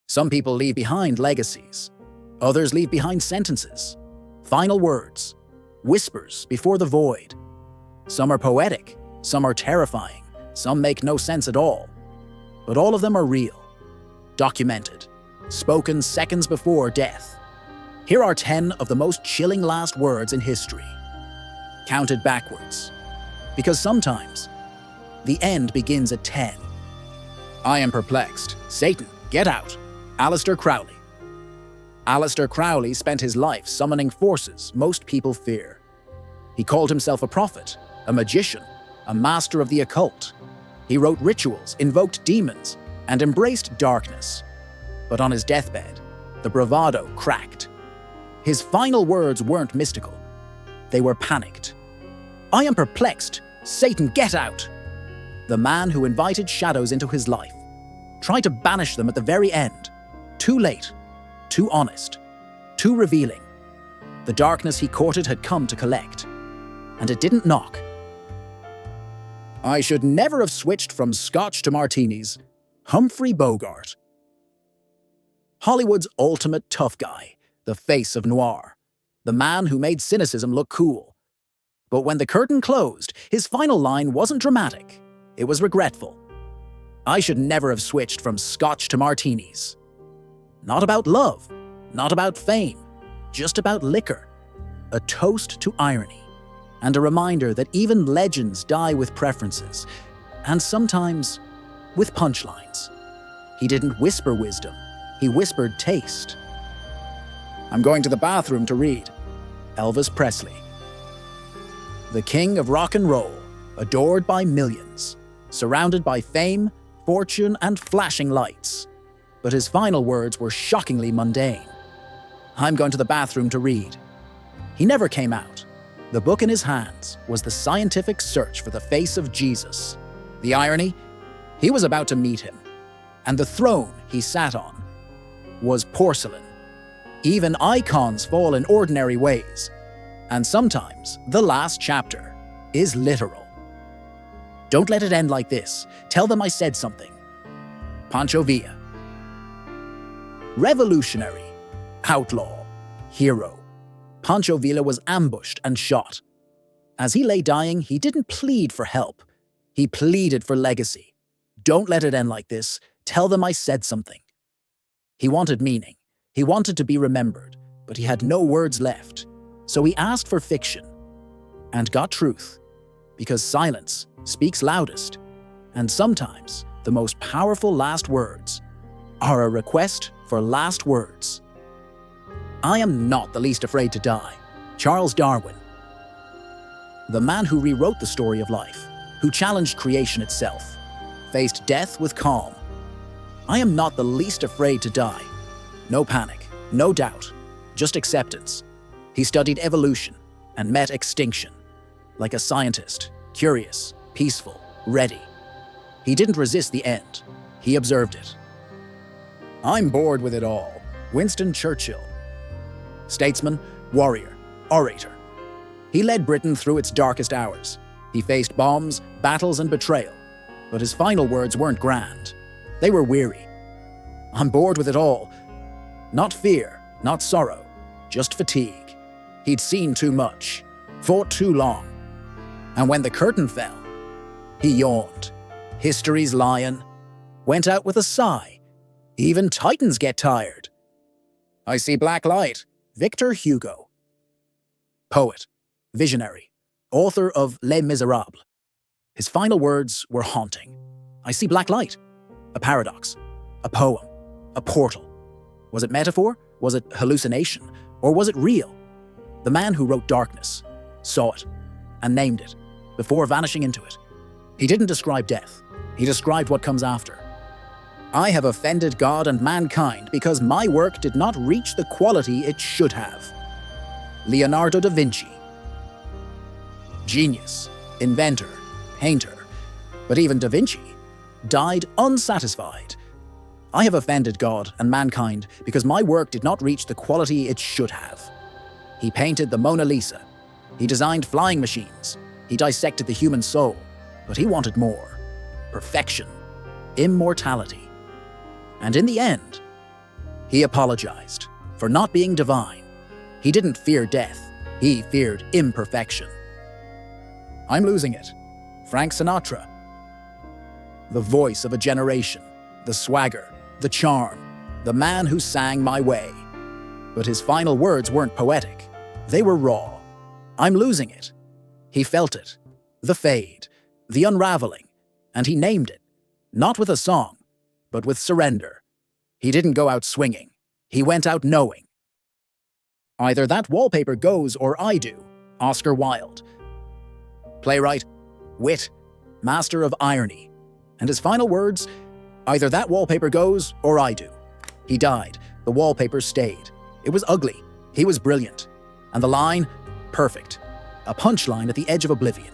Some people leave behind legacies. Others leave behind sentences, final words, whispers before the void. Some are poetic, some are terrifying, some make no sense at all. But all of them are real, documented, spoken seconds before death. Here are 10 of the most chilling last words in history, counted backwards. Because sometimes, the end begins at 10. I am perplexed. Satan, get out. Aleister Crowley. Aleister Crowley spent his life summoning forces most people fear. He called himself a prophet, a magician, a master of the occult. He wrote rituals, invoked demons, and embraced darkness. But on his deathbed, the bravado cracked. His final words weren't mystical. They were panicked. I am perplexed. Satan, get out! The man who invited shadows into his life tried to banish them at the very end. Too late, too honest, too revealing. The darkness he courted had come to collect, and it didn't knock. I should never have switched from scotch to martinis. Humphrey Bogart. Hollywood's ultimate tough guy, the face of noir, the man who made cynicism look cool. But when the curtain closed, his final line wasn't dramatic. It was regretful. I should never have switched from scotch to martinis. Not about love, not about fame, just about liquor. A toast to irony, and a reminder that even legends die with preferences, and sometimes with punchlines. He didn't whisper wisdom, he whispered taste. I'm going to the bathroom to read. Elvis Presley. The king of rock and roll, adored by millions, surrounded by fame, fortune, and flashing lights. But his final words were shockingly mundane. I'm going to the bathroom to read. He never came out. The book in his hands was the scientific search for the face of Jesus. The irony? He was about to meet him. And the throne he sat on was porcelain. Even icons fall in ordinary ways. And sometimes the last chapter is literal. Don't let it end like this. Tell them I said something. Pancho Villa. Revolutionary, outlaw, hero. Pancho Villa was ambushed and shot. As he lay dying, he didn't plead for help. He pleaded for legacy. Don't let it end like this. Tell them I said something. He wanted meaning. He wanted to be remembered, but he had no words left. So he asked for fiction and got truth, because silence speaks loudest, and sometimes the most powerful last words are a request for last words. I am not the least afraid to die. Charles Darwin. The man who rewrote the story of life, who challenged creation itself, faced death with calm. I am not the least afraid to die. No panic, no doubt, just acceptance. He studied evolution and met extinction. Like a scientist, curious, peaceful, ready. He didn't resist the end. He observed it. I'm bored with it all. Winston Churchill. Statesman, warrior, orator. He led Britain through its darkest hours. He faced bombs, battles, and betrayal. But his final words weren't grand. They were weary. I'm bored with it all. Not fear, not sorrow, just fatigue. He'd seen too much, fought too long. And when the curtain fell, he yawned. History's lion went out with a sigh. Even titans get tired. I see black light. Victor Hugo. Poet, visionary, author of Les Miserables. His final words were haunting. I see black light. A paradox. A poem. A portal. Was it metaphor? Was it hallucination? Or was it real? The man who wrote darkness saw it and named it before vanishing into it. He didn't describe death. He described what comes after. I have offended God and mankind because my work did not reach the quality it should have. Leonardo da Vinci. Genius, inventor, painter, but even da Vinci died unsatisfied. I have offended God and mankind because my work did not reach the quality it should have. He painted the Mona Lisa. He designed flying machines. He dissected the human soul, but he wanted more. Perfection. Immortality. And in the end, He apologized for not being divine. He didn't fear death. He feared imperfection. I'm losing it. Frank Sinatra. The voice of a generation, the swagger, the charm, the man who sang My Way. But his final words weren't poetic. They were raw. I'm losing it. He felt it. The fade, the unraveling, and he named it. Not with a song, but with surrender. He didn't go out swinging. He went out knowing. Either that wallpaper goes or I do. Oscar Wilde. Playwright, wit, master of irony. And his final words, either that wallpaper goes or I do. He died. The wallpaper stayed. It was ugly. He was brilliant. And the line, perfect. A punchline at the edge of oblivion.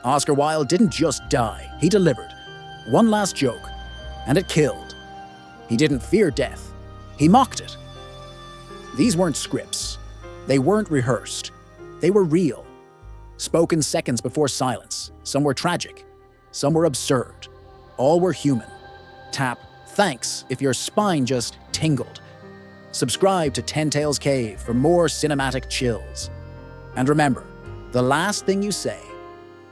Oscar Wilde didn't just die. He delivered. One last joke. And it killed. He didn't fear death. He mocked it. These weren't scripts. They weren't rehearsed. They were real. Spoken seconds before silence. Some were tragic. Some were absurd. All were human. Tap thanks if your spine just tingled. Subscribe to Ten Tails Cave for more cinematic chills. And remember, the last thing you say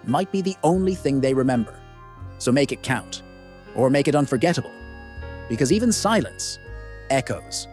might be the only thing they remember. So make it count. Or make it unforgettable. Because even silence echoes